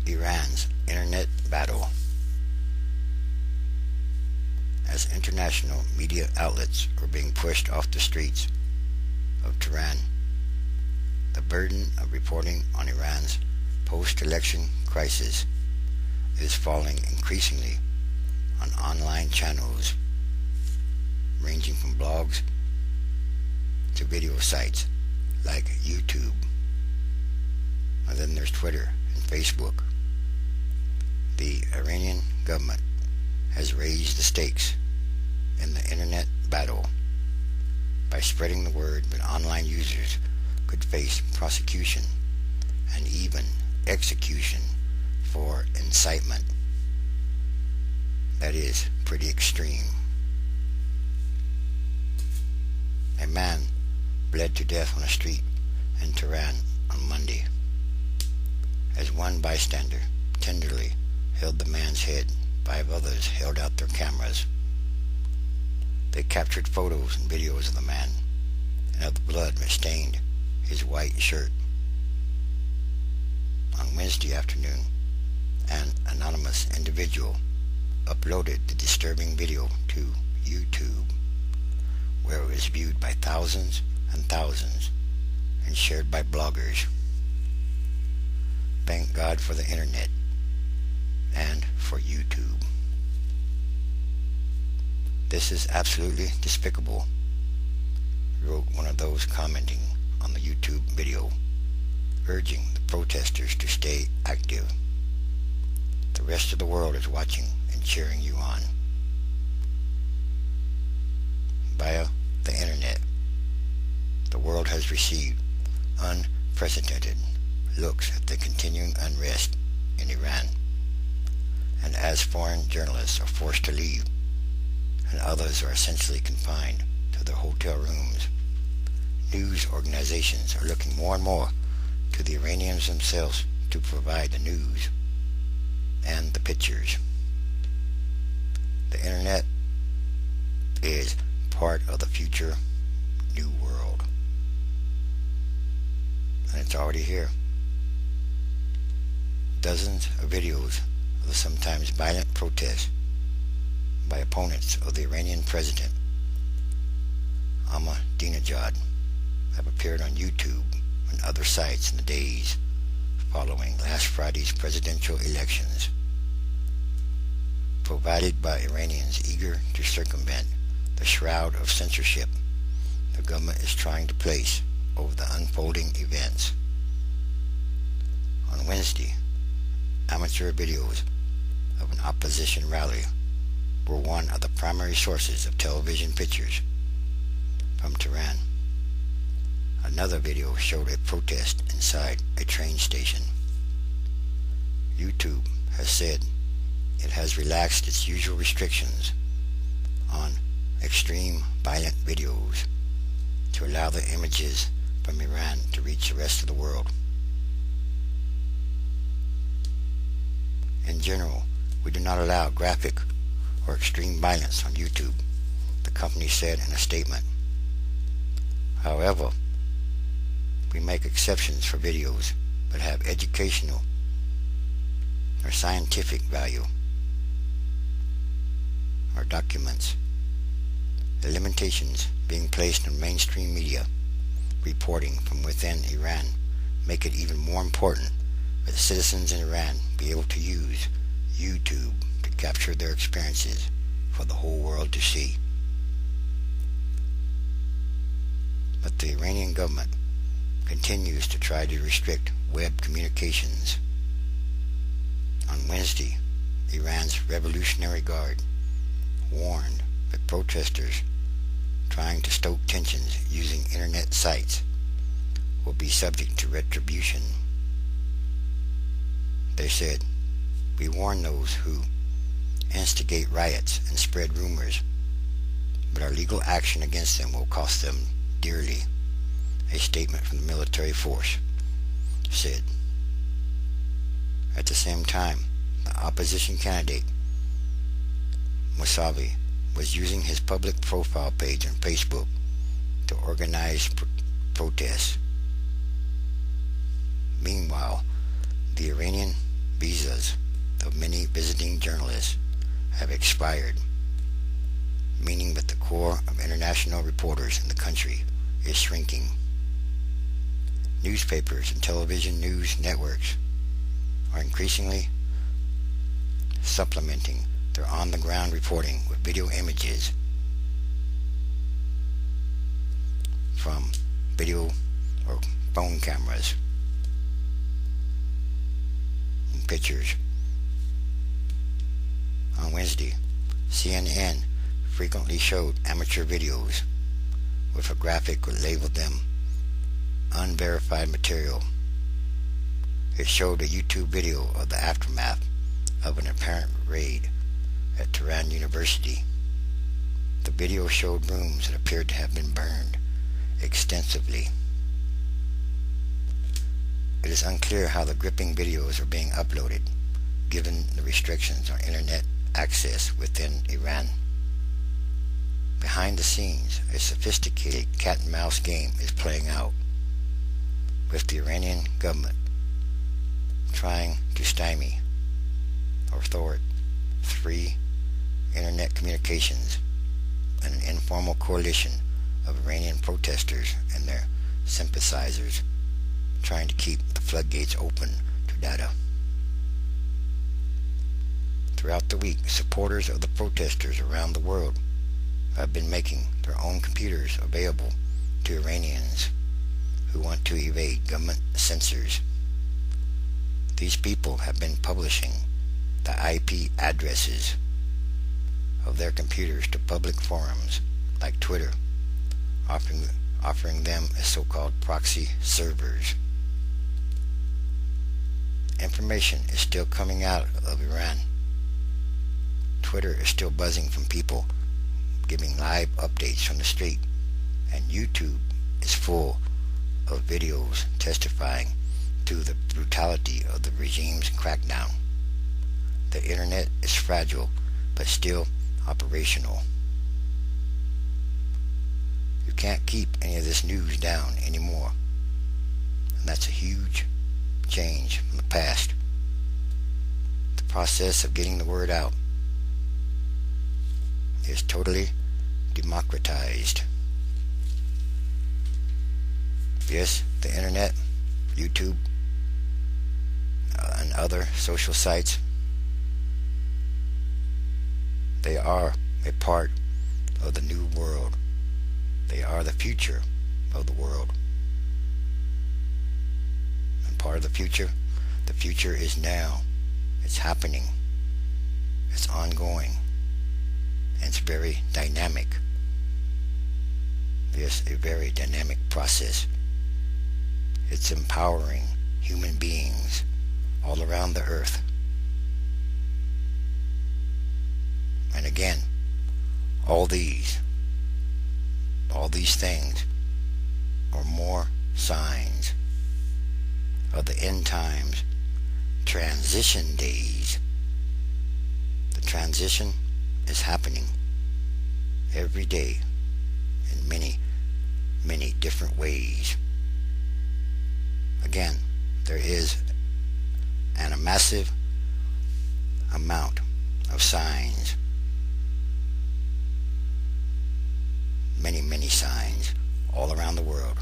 Iran's internet battle. As international media outlets were being pushed off the streets of Tehran, the burden of reporting on Iran's post-election crisis is falling increasingly on online channels ranging from blogs to video sites like YouTube. And then there's Twitter and Facebook. The Iranian government has raised the stakes in the internet battle by spreading the word that online users could face prosecution and even execution for incitement. That is pretty extreme. A man bled to death on a street in Tehran on Monday as one bystander tenderly held the man's head. 5 others held out their cameras. They captured photos and videos of the man and of the blood that stained his white shirt. On Wednesday afternoon, an anonymous individual uploaded the disturbing video to YouTube, where it was viewed by thousands and thousands and shared by bloggers. Thank God for the internet and for YouTube. This is absolutely despicable, wrote one of those commenting on the YouTube video, urging the protesters to stay active. The rest of the world is watching and cheering you on. Via the internet, the world has received unprecedented looks at the continuing unrest in Iran, and as foreign journalists are forced to leave and others are essentially confined to their hotel rooms, news organizations are looking more and more to the Iranians themselves to provide the news and the pictures. The internet is part of the future new world, and it's already here. Dozens of videos of the sometimes violent protests by opponents of the Iranian president Ahmadinejad have appeared on YouTube and other sites in the days following last Friday's presidential elections, provided by Iranians eager to circumvent the shroud of censorship the government is trying to place over the unfolding events. On Wednesday, amateur videos of an opposition rally were one of the primary sources of television pictures from Tehran. Another video showed a protest inside a train station. YouTube has said it has relaxed its usual restrictions on extreme violent videos to allow the images from Iran to reach the rest of the world. In general, we do not allow graphic or extreme violence on YouTube, the company said in a statement. However, we make exceptions for videos that have educational or scientific value or documents. The limitations being placed on mainstream media reporting from within Iran make it even more important that citizens in Iran be able to use YouTube to capture their experiences for the whole world to see. But the Iranian government continues to try to restrict web communications. On Wednesday, Iran's Revolutionary Guard warned that protesters trying to stoke tensions using internet sites will be subject to retribution. They said, "We warn those who instigate riots and spread rumors, but our legal action against them will cost them dearly," a statement from the military force said. At the same time, the opposition candidate Mousavi was using his public profile page on Facebook to organize protests. Meanwhile, the Iranian visa of many visiting journalists have expired, meaning that the core of international reporters in the country is shrinking. Newspapers and television news networks are increasingly supplementing their on-the-ground reporting with video images from video or phone cameras and pictures. On Wednesday, CNN frequently showed amateur videos with a graphic that labeled them unverified material. It showed a YouTube video of the aftermath of an apparent raid at Tehran University. The video showed rooms that appeared to have been burned extensively. It is unclear how the gripping videos are being uploaded, given the restrictions on internet access within Iran. Behind the scenes, a sophisticated cat-and-mouse game is playing out, with the Iranian government trying to stymie or thwart free internet communications and an informal coalition of Iranian protesters and their sympathizers trying to keep the floodgates open to data. Throughout the week, supporters of the protesters around the world have been making their own computers available to Iranians who want to evade government censors. These people have been publishing the IP addresses of their computers to public forums like Twitter, offering them as so-called proxy servers. Information is still coming out of Iran. Twitter is still buzzing from people giving live updates from the street, and YouTube is full of videos testifying to the brutality of the regime's crackdown. The internet is fragile, but still operational. You can't keep any of this news down anymore, and that's a huge change from the past. The process of getting the word out is totally democratized. Yes, the internet, YouTube, and other social sites, they are a part of the new world. They are the future of the world. And part of the future is now. It's happening. It's ongoing. And it's very dynamic. Yes, a very dynamic process. It's empowering human beings all around the earth. And again, all these things are more signs of the end times transition days. The transition is happening every day in many, many different ways. Again, there is a massive amount of signs, many, many signs all around the world.